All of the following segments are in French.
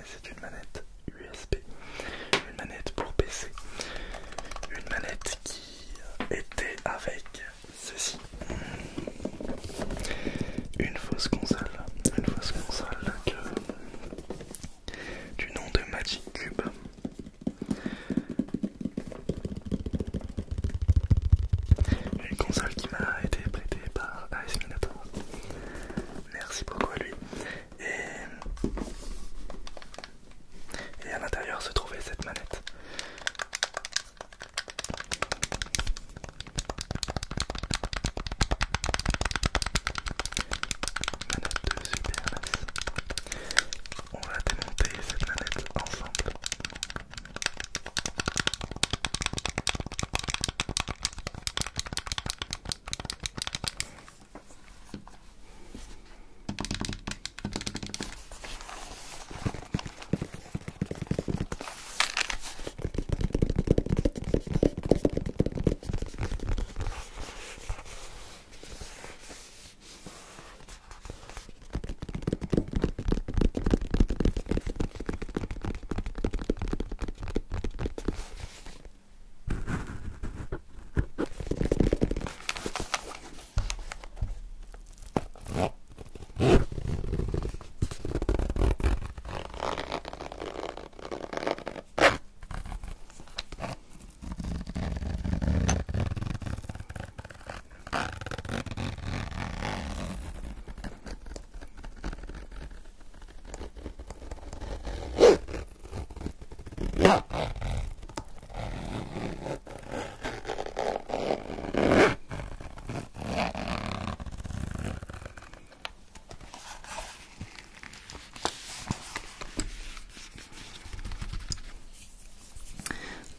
c'est une manette USB, une manette pour PC, une manette qui était avec ceci, une fausse console du nom de Magic Cube. Une console qui m'a été prêtée par AS Minator. Merci beaucoup à lui. Et à l'intérieur se trouvait cette manette. Manette de Super NES. On va démonter cette manette ensemble.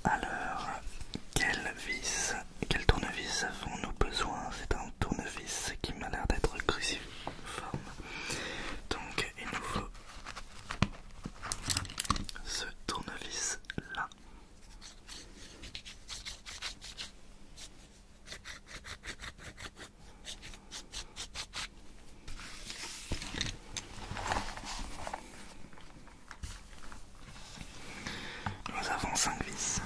Alors, quel tournevis avons-nous besoin? C'est un tournevis qui m'a l'air d'être cruciforme. Donc il nous faut ce tournevis là. Nous avons 5 vis.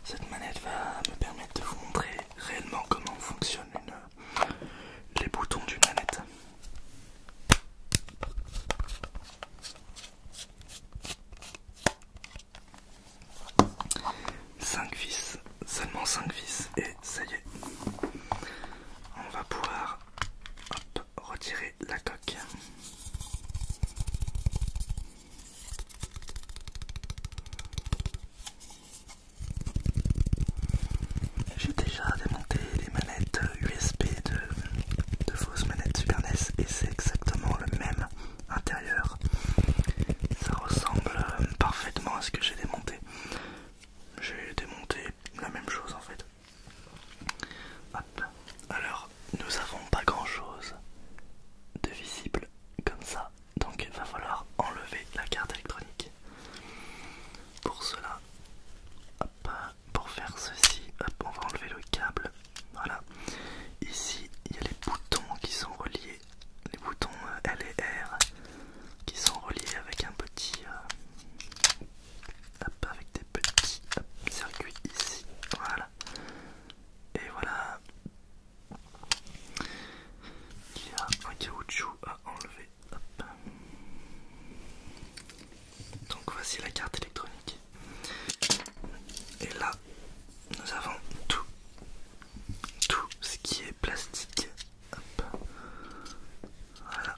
Cette manette va me permettre de vous montrer réellement comment fonctionnent les boutons d'une manette. Cinq vis, seulement 5 vis, et ça y est. On va pouvoir retirer la coque. J'ai déjà démonté les manettes USB de fausses manettes Super NES et c'est exactement le même intérieur. Ça ressemble parfaitement à ce que j'ai démonté. J'ai démonté la même chose en fait. Hop. Alors, nous avons pas grand chose de visible comme ça, donc il va falloir enlever la carte électronique. Pour cela, hop, pour faire ceci, hop, on va enlever le câble. Voilà. Ici, il y a les boutons qui sont reliés, les boutons L et R qui sont reliés avec un petit, avec des petits circuits ici. Voilà. Et voilà. Il y a un caoutchouc à enlever. Hop. Donc voici la carte électronique. Et là, nous avons tout ce qui est plastique. Hop. Voilà.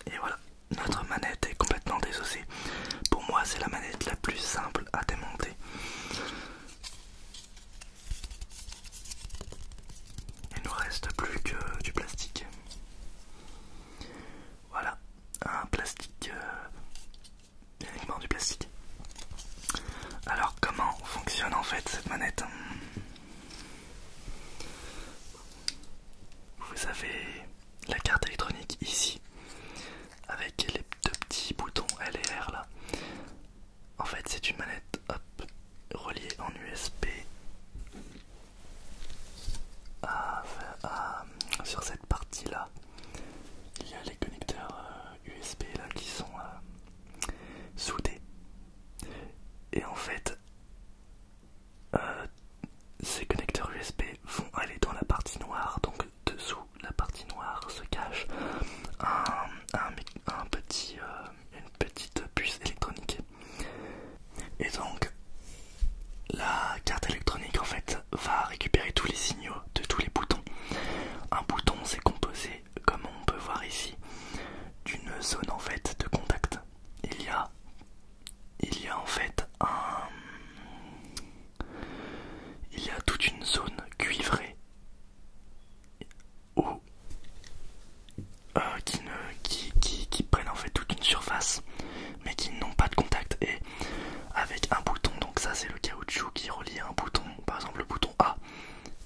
Et voilà, notre manette est complètement désossée. Pour moi, c'est la manette la plus simple à démonter. Il nous reste plus que du plastique. Voilà, un plastique, uniquement du plastique. Alors comment fonctionne en fait cette manette? Vous avez la carte électronique ici, avec les deux petits boutons L et R là. En fait c'est une manette reliée en USB sur cette partie là. Il y a les connecteurs USB là qui sont soudés. Et en fait ces connecteurs USB vont aller dans la partie noire, donc dessous la partie noire se cache une petite puce électronique. Et donc la carte électronique en fait va récupérer tous les signaux de tous les boutons. Un bouton c'est composé, comme on peut voir ici, d'une zone en fait de contact. Il y a en fait toute une zone cuivrée qui prennent en fait toute une surface mais qui n'ont pas de contact, et avec un bouton, donc ça c'est le caoutchouc qui relie un bouton, par exemple le bouton A,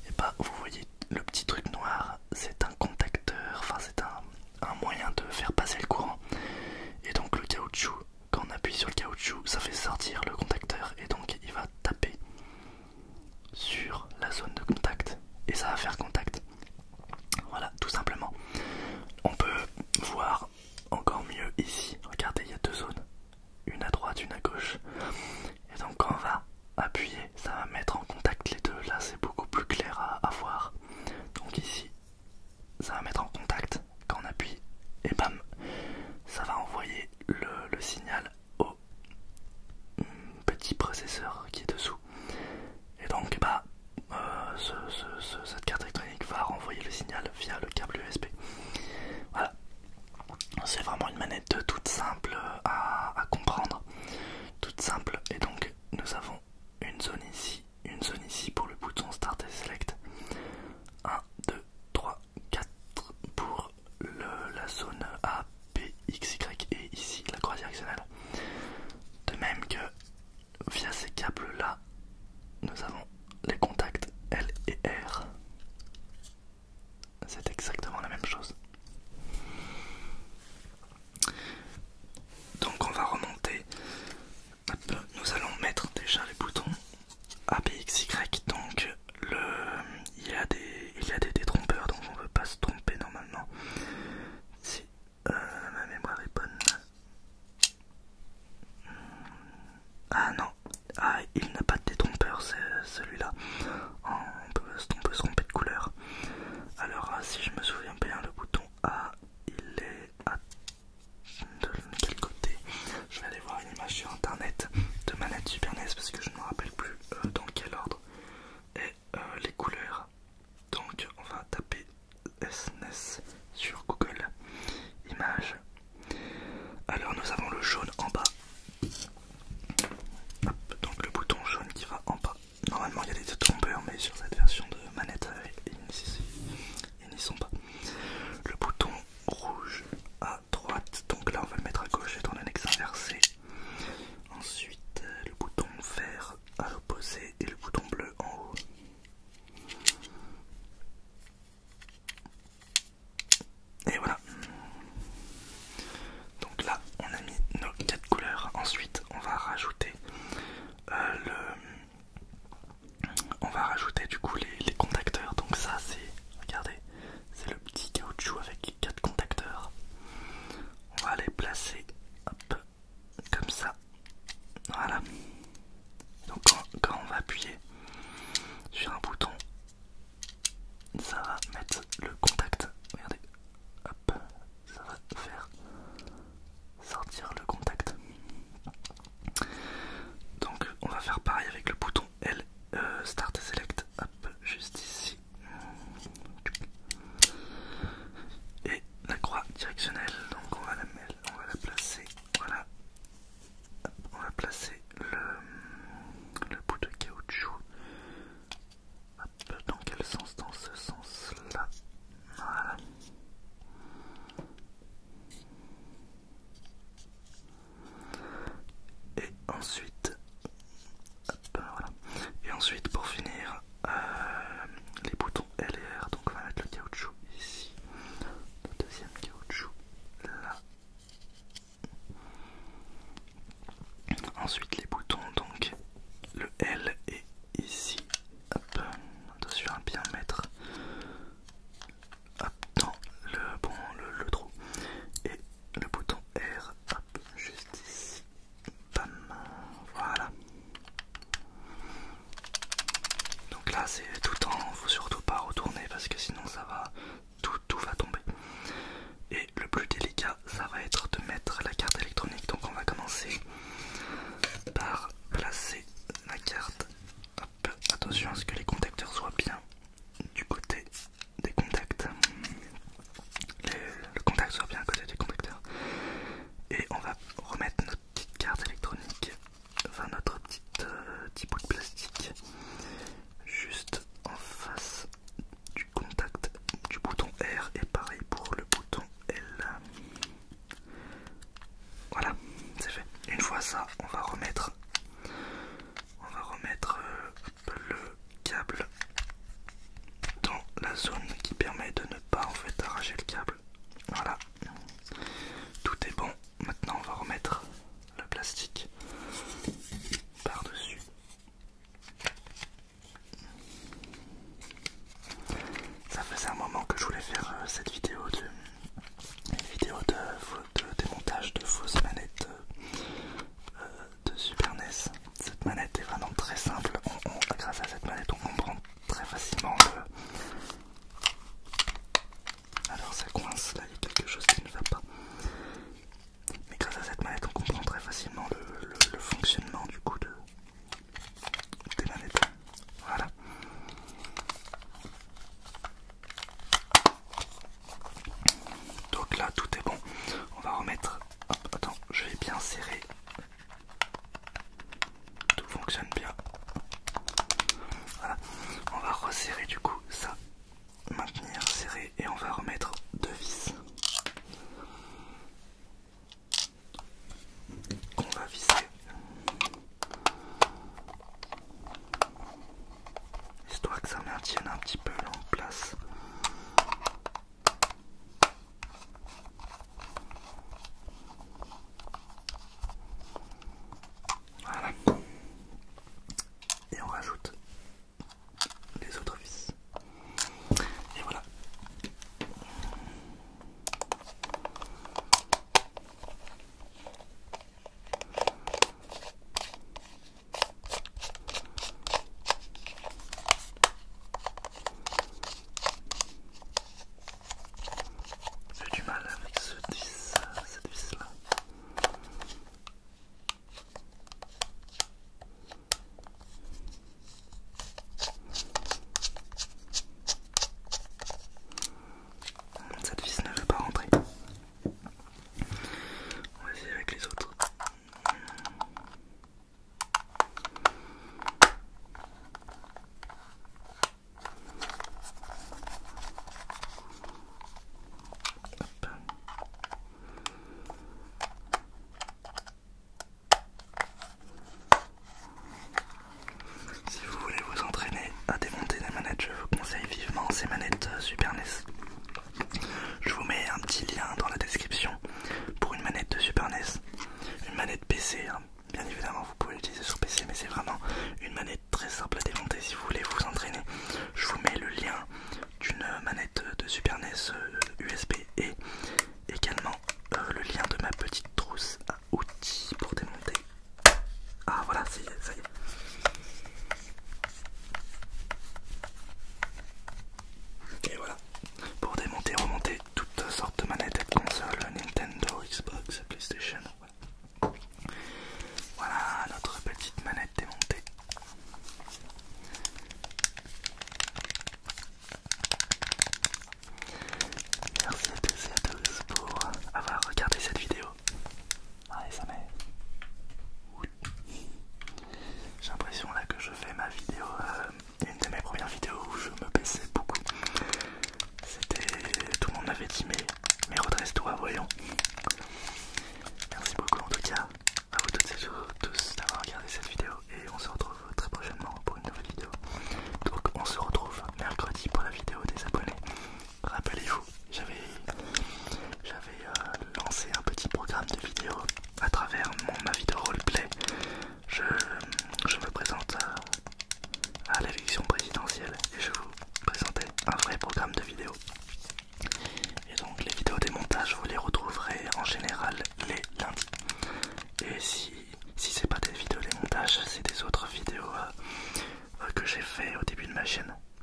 et bah vous voyez le petit truc noir, c'est un contacteur, enfin c'est un moyen de faire passer le courant, et donc le caoutchouc, quand on appuie sur le caoutchouc ça fait sortir le contacteur et donc il va taper sur la zone de contact et ça va faire contact. Voilà, tout simplement. On peut voir encore mieux ici. Regardez, il y a deux zones, une à droite, une à gauche. Et donc quand on va appuyer, ça va mettre en contact les deux. Là c'est beaucoup plus clair à voir. Donc ici, ça va mettre en contact. Quand on appuie, et bam, ça va envoyer le signal au petit processeur qui est dessous. Et donc bah cette carte électronique va renvoyer le signal via le câble USB. Voilà, c'est vraiment une manette toute simple à comprendre, toute simple. Et donc nous avons une zone ici pour le bouton Start et Select, 1, 2, 3, 4 pour la zone A, B, X, Y, et ici la croix directionnelle. De même que via ces câbles là, nous avons les contacts L et R. C'est exactement la même chose. Donc on va remonter. Nous allons mettre déjà les boutons A, B, X, Y. Donc il y a des détrompeurs, donc on ne veut pas se tromper normalement. Si ma mémoire est bonne. Ah non, il n'a pas de détrompeur, c'est celui-là. On peut se tromper de couleur. Alors si je me souviens bien, le bouton A, il est de quel côté? Je vais aller voir une image sur internet de manette Super NES parce que je ne me rappelle plus dans quel ordre et les couleurs. Donc on va taper SNES sur Google Images. Alors nous avons le jaune en bas. Donc le bouton jaune qui va en bas. Normalement il y a des détrompeurs, mais sur cette version de manette ils n'y sont pas. Le bouton rouge à droite, donc là on va le mettre à gauche étant donné que c'est inversé. Ensuite le bouton vert à l'opposé et le bouton bleu en haut. Et voilà. Donc là on a mis nos 4 couleurs. Ensuite on va rajouter du coup les ensuite les boutons, donc le L est ici, hop, attention à bien mettre hop, dans le trou, et le bouton R, hop, juste ici, bam, voilà. Donc là c'est tout en, faut surtout pas retourner parce que sinon ça va, tout va tomber. Et le plus délicat ça va être de mettre la carte électronique, donc on va commencer par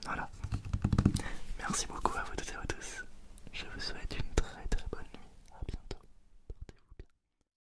Voilà.